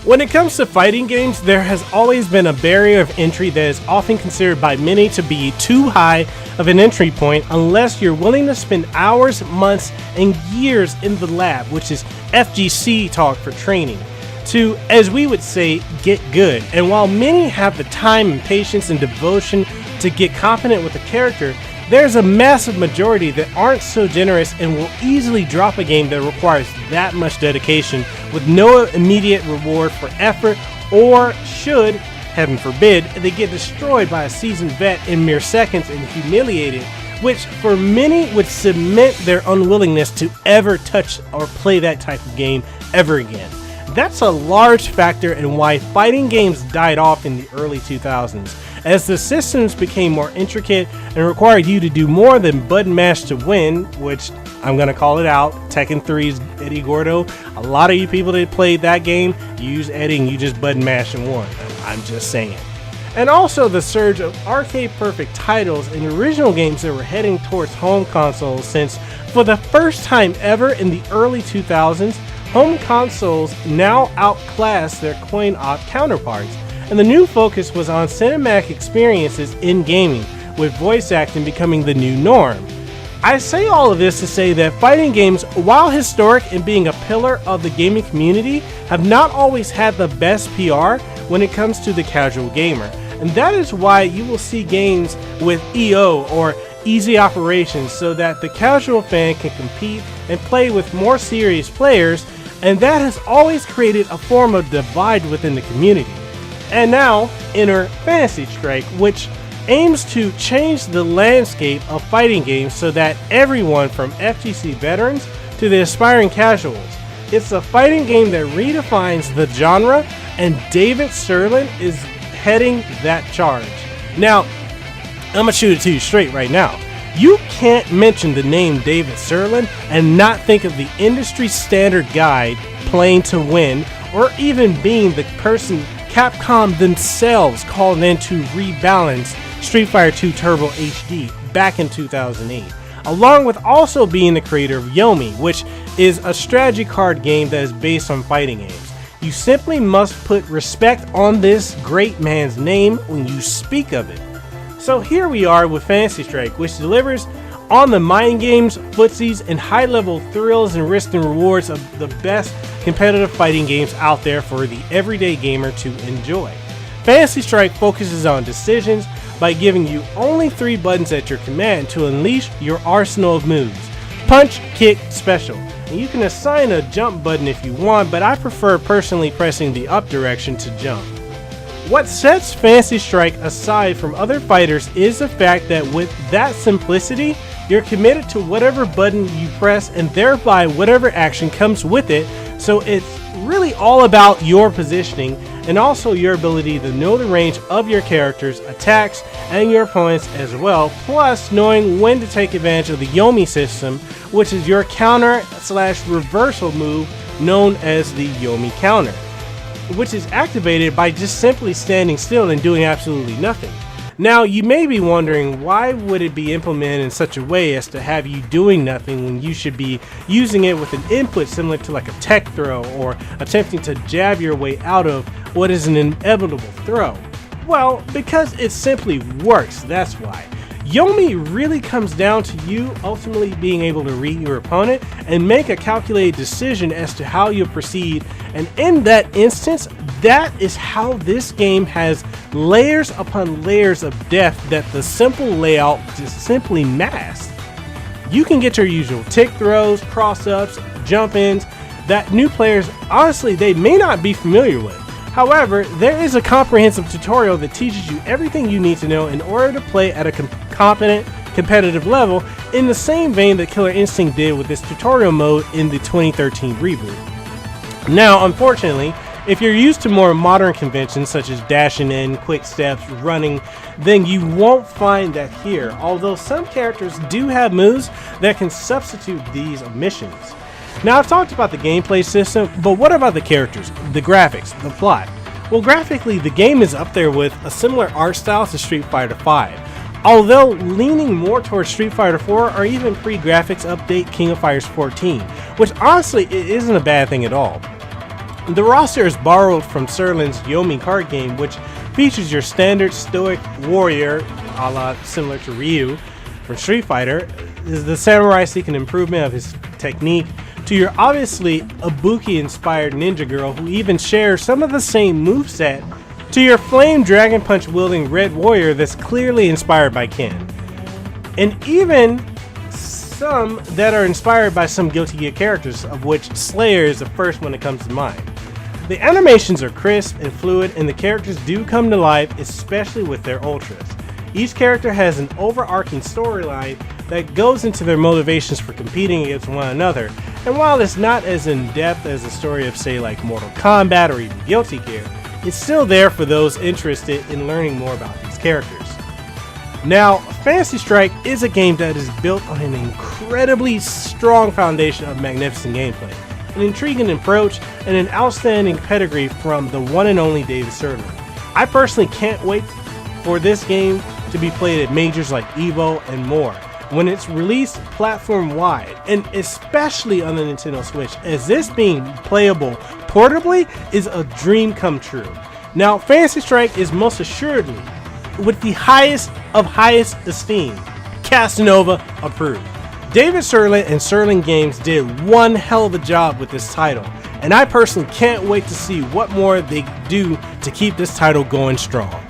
When it comes to fighting games, there has always been a barrier of entry that is often considered by many to be too high of an entry point unless you're willing to spend hours, months, and years in the lab, which is FGC talk for training, to, as we would say, get good. And while many have the time and patience and devotion to get competent with a character, there's a massive majority that aren't so generous and will easily drop a game that requires that much dedication with no immediate reward for effort, or should, heaven forbid, they get destroyed by a seasoned vet in mere seconds and humiliated, which for many would cement their unwillingness to ever touch or play that type of game ever again. That's a large factor in why fighting games died off in the early 2000s, as the systems became more intricate and required you to do more than button mash to win, which I'm going to call it out, Tekken 3's Eddie Gordo. A lot of you people that played that game, you use Eddie and you just button mash and won. I'm just saying. And also the surge of arcade perfect titles and original games that were heading towards home consoles, since for the first time ever in the early 2000s, home consoles now outclass their coin-op counterparts, and the new focus was on cinematic experiences in gaming, with voice acting becoming the new norm. I say all of this to say that fighting games, while historic and being a pillar of the gaming community, have not always had the best PR when it comes to the casual gamer. And that is why you will see games with EO or easy operations so that the casual fan can compete and play with more serious players, and that has always created a form of divide within the community. And now, enter Fantasy Strike, which aims to change the landscape of fighting games so that everyone from FGC veterans to the aspiring casuals. It's a fighting game that redefines the genre, and David Sirlin is heading that charge. Now, I'm gonna shoot it to you straight right now. You can't mention the name David Sirlin and not think of the industry standard guide, Playing to Win, or even being the person Capcom themselves called in to rebalance Street Fighter 2 Turbo HD back in 2008, along with also being the creator of Yomi, which is a strategy card game that is based on fighting games. You simply must put respect on this great man's name when you speak of it. So here we are with Fantasy Strike, which delivers on the mind games, footsies, and high-level thrills and risks and rewards of the best competitive fighting games out there for the everyday gamer to enjoy. Fantasy Strike focuses on decisions by giving you only 3 buttons at your command to unleash your arsenal of moves. Punch, kick, special. And you can assign a jump button if you want, but I prefer personally pressing the up direction to jump. What sets Fantasy Strike aside from other fighters is the fact that with that simplicity, you're committed to whatever button you press and thereby whatever action comes with it, so it's really all about your positioning and also your ability to know the range of your character's attacks and your opponents as well, plus knowing when to take advantage of the Yomi system, which is your counter/reversal move known as the Yomi counter, which is activated by just simply standing still and doing absolutely nothing. Now, you may be wondering, why would it be implemented in such a way as to have you doing nothing when you should be using it with an input similar to like a tech throw or attempting to jab your way out of what is an inevitable throw? Well, because it simply works, that's why. Yomi really comes down to you ultimately being able to read your opponent and make a calculated decision as to how you proceed, and in that instance, that is how this game has layers upon layers of depth that the simple layout just simply masks. You can get your usual tick throws, cross-ups, jump-ins that new players, honestly, they may not be familiar with. However, there is a comprehensive tutorial that teaches you everything you need to know in order to play at a competent, competitive level, in the same vein that Killer Instinct did with this tutorial mode in the 2013 reboot. Now, unfortunately, if you're used to more modern conventions such as dashing in, quick steps, running, then you won't find that here, although some characters do have moves that can substitute these omissions. Now, I've talked about the gameplay system, but what about the characters, the graphics, the plot? Well, graphically, the game is up there with a similar art style to Street Fighter V, although leaning more towards Street Fighter 4 or even pre-graphics update King of Fighters 14, which honestly it isn't a bad thing at all. The roster is borrowed from Sirlin's Yomi card game, which features your standard stoic warrior, a la similar to Ryu from Street Fighter, is the samurai seeking improvement of his technique, to your obviously Ibuki-inspired ninja girl who even shares some of the same moveset, to your flame dragon punch wielding red warrior that's clearly inspired by Ken, and even some that are inspired by some Guilty Gear characters, of which Slayer is the first one that comes to mind. The animations are crisp and fluid, and the characters do come to life, especially with their ultras. Each character has an overarching storyline that goes into their motivations for competing against one another, and while it's not as in-depth as the story of, say, like Mortal Kombat or even Guilty Gear, it's still there for those interested in learning more about these characters. Now, Fantasy Strike is a game that is built on an incredibly strong foundation of magnificent gameplay, an intriguing approach, and an outstanding pedigree from the one and only David Sirlin. I personally can't wait for this game to be played at majors like EVO and more when it's released platform-wide, and especially on the Nintendo Switch, as this being playable portably is a dream come true. Now, Fantasy Strike is most assuredly with the highest of highest esteem, Kasanova approved. David Sirlin and Sirlin Games did one hell of a job with this title, and I personally can't wait to see what more they do to keep this title going strong.